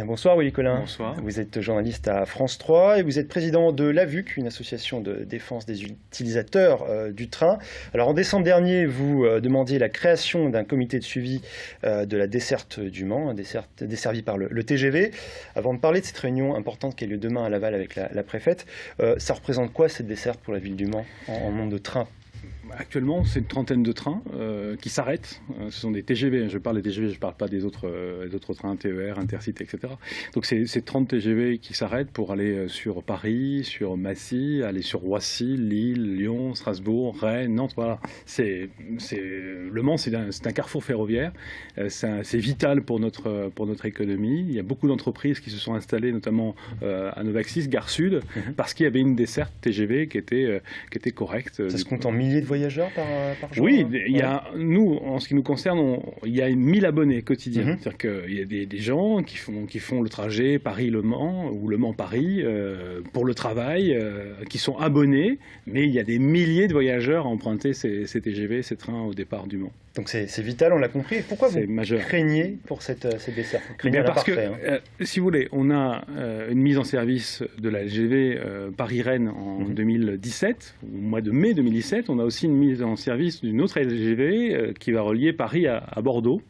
Bonsoir Willy Collin. Bonsoir. Vous êtes journaliste à France 3 et vous êtes président de l'AVUC, une association de défense des utilisateurs du train. Alors en décembre dernier, vous demandiez la création d'un comité de suivi de la desserte du Mans, desservie par le TGV. Avant de parler de cette réunion importante qui a lieu demain à Laval avec la préfète, ça représente quoi cette desserte pour la ville du Mans en nombre de trains ? Actuellement, c'est une trentaine de trains qui s'arrêtent. Ce sont des TGV, je parle des TGV, je ne parle pas des autres trains, TER, Intercité, etc. Donc c'est 30 TGV qui s'arrêtent pour aller sur Paris, sur Massy, aller sur Roissy, Lille, Lyon, Strasbourg, Rennes, Nantes. Voilà. Le Mans, c'est un carrefour ferroviaire. C'est vital pour notre économie. Il y a beaucoup d'entreprises qui se sont installées, notamment à Novaxis, Gare Sud, parce qu'il y avait une desserte TGV qui était correcte. Ça se compte en milliers de voyageurs par jour? Oui, nous, en ce qui nous concerne, il y a 1000 abonnés quotidiens. C'est-à-dire qu'il y a des gens qui font le trajet Paris-Le Mans ou Le Mans-Paris pour le travail, qui sont abonnés, mais il y a des milliers de voyageurs à emprunter ces TGV, ces trains au départ du Mans. Donc c'est vital, on l'a compris. Et pourquoi vous craignez pour cette desserte? Parce que, si vous voulez, on a une mise en service de la LGV Paris-Rennes en 2017, au mois de mai 2017. On a aussi une mise en service d'une autre LGV qui va relier Paris à Bordeaux.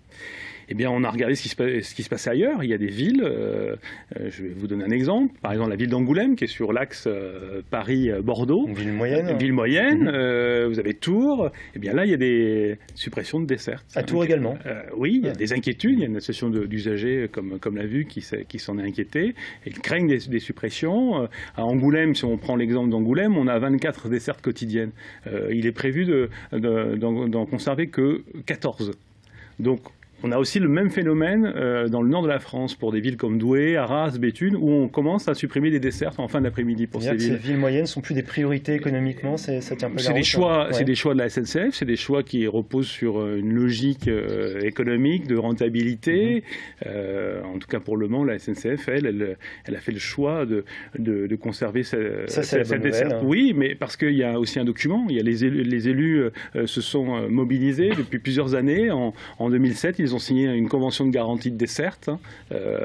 Eh bien, on a regardé ce qui se passait ailleurs. Il y a des villes, je vais vous donner un exemple. Par exemple, la ville d'Angoulême, qui est sur l'axe Paris-Bordeaux. Une ville moyenne. Une ville moyenne. Vous avez Tours. Eh bien là, il y a des suppressions de dessertes. À Tours également. Oui, il y a des inquiétudes. Il y a une association d'usagers comme l'a vu qui s'en est inquiétée. Ils craignent des suppressions. À Angoulême, si on prend l'exemple d'Angoulême, on a 24 dessertes quotidiennes. Il est prévu d'en conserver que 14. Donc, on a aussi le même phénomène dans le nord de la France pour des villes comme Douai, Arras, Béthune, où on commence à supprimer des dessertes en fin d'après-midi pour ces villes. Ces villes moyennes ne sont plus des priorités économiquement, ça tient pas la route. C'est des choix de la SNCF, c'est des choix qui reposent sur une logique économique, de rentabilité. En tout cas pour Le Mans, la SNCF, elle a fait le choix de conserver cette desserte. Oui, mais parce qu'il y a aussi un document. Il y a les élus se sont mobilisés depuis plusieurs années. En 2007, ils ont signé une convention de garantie de desserte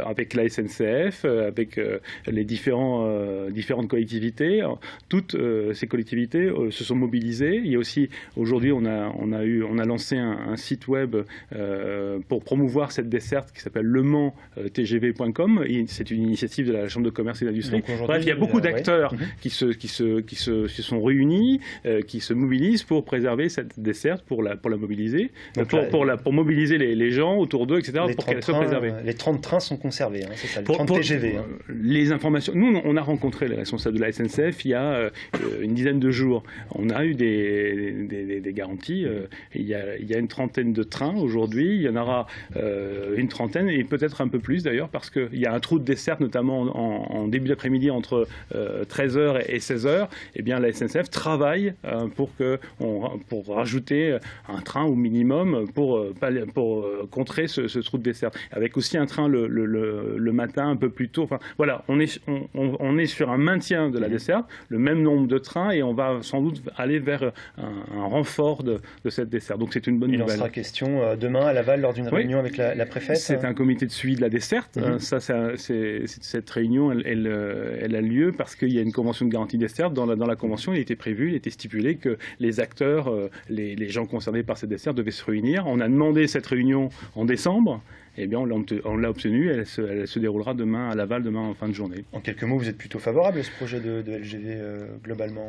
avec la SNCF, avec les différentes collectivités. Toutes ces collectivités se sont mobilisées. Il y a aussi, aujourd'hui, on a lancé un site web pour promouvoir cette desserte qui s'appelle lemanstgv.com. C'est une initiative de la Chambre de commerce et d'industrie. Bref, il y a beaucoup d'acteurs qui se sont réunis, qui se mobilisent pour préserver cette desserte, pour la mobiliser, pour mobiliser les gens autour d'eux, etc., pour qu'elle soit préservée. Les 30 trains sont conservés, c'est ça, les 30 TGV. Les informations... Nous, on a rencontré les responsables de la SNCF il y a une dizaine de jours. On a eu des garanties. Il y a une trentaine de trains aujourd'hui. Il y en aura une trentaine, et peut-être un peu plus d'ailleurs, parce qu'il y a un trou de desserte, notamment en début d'après-midi, entre 13h et 16h. Eh bien, la SNCF travaille pour rajouter un train au minimum pour contrer ce trou de desserte, avec aussi un train le matin un peu plus tôt. Enfin, voilà, on est sur un maintien de la desserte, le même nombre de trains, et on va sans doute aller vers un renfort de cette desserte. Donc c'est une bonne nouvelle. Il en sera question demain à Laval lors d'une réunion avec la préfète. C'est un comité de suivi de la desserte. Cette réunion, elle a lieu parce qu'il y a une convention de garantie desserte. Dans la convention, il était prévu, il était stipulé que les acteurs, les gens concernés par cette desserte devaient se réunir. On a demandé cette réunion en décembre. Eh bien, on l'a obtenue, elle se déroulera demain à Laval, demain en fin de journée. En quelques mots, vous êtes plutôt favorable à ce projet de LGV globalement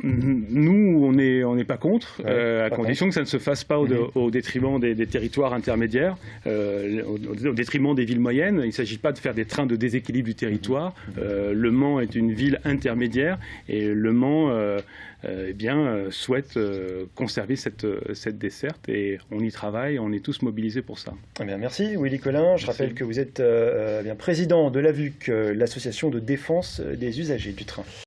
Nous, on n'est pas contre, à condition que ça ne se fasse pas au détriment des territoires intermédiaires, au détriment des villes moyennes. Il ne s'agit pas de faire des trains de déséquilibre du territoire. Le Mans est une ville intermédiaire, et Le Mans souhaite conserver cette desserte, et on y travaille, on est tous mobilisés pour ça. Eh bien, merci Willy Collin. Je rappelle que vous êtes président de l'AVUC, l'association de défense des usagers du train.